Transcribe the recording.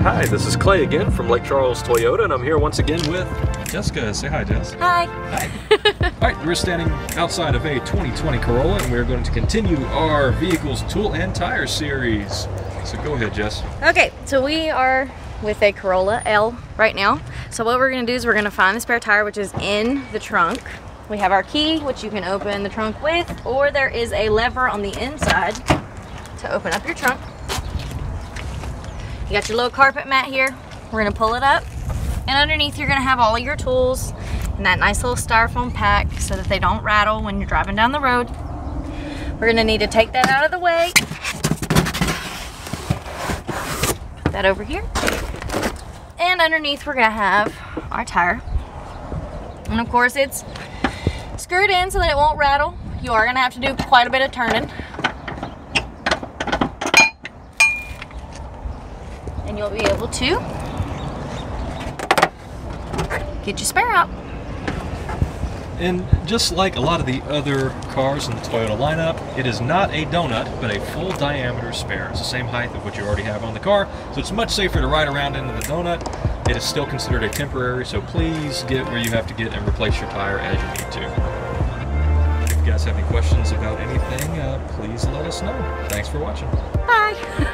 Hi, this is Clay again from Lake Charles Toyota, and I'm here once again with Jessica. Say hi, Jess. Hi. Hi. Alright, we're standing outside of a 2020 Corolla, and we're going to continue our Vehicles, Tool, and Tire series. So go ahead, Jess. Okay, so we are with a Corolla L right now. So what we're going to do is we're going to find the spare tire, which is in the trunk. We have our key, which you can open the trunk with, or there is a lever on the inside to open up your trunk. You got your little carpet mat here. We're going to pull it up, and underneath you're going to have all your tools in that nice little styrofoam pack so that they don't rattle when you're driving down the road. We're going to need to take that out of the way. Put that over here. And underneath we're going to have our tire. And of course it's screwed in so that it won't rattle. You are going to have to do quite a bit of turning. And you'll be able to get your spare out. And just like a lot of the other cars in the Toyota lineup, it is not a donut, but a full diameter spare. It's the same height of what you already have on the car, so it's much safer to ride around into the donut. It is still considered a temporary, so please get where you have to get and replace your tire as you need to. If you guys have any questions about anything, please let us know. Thanks for watching. Bye.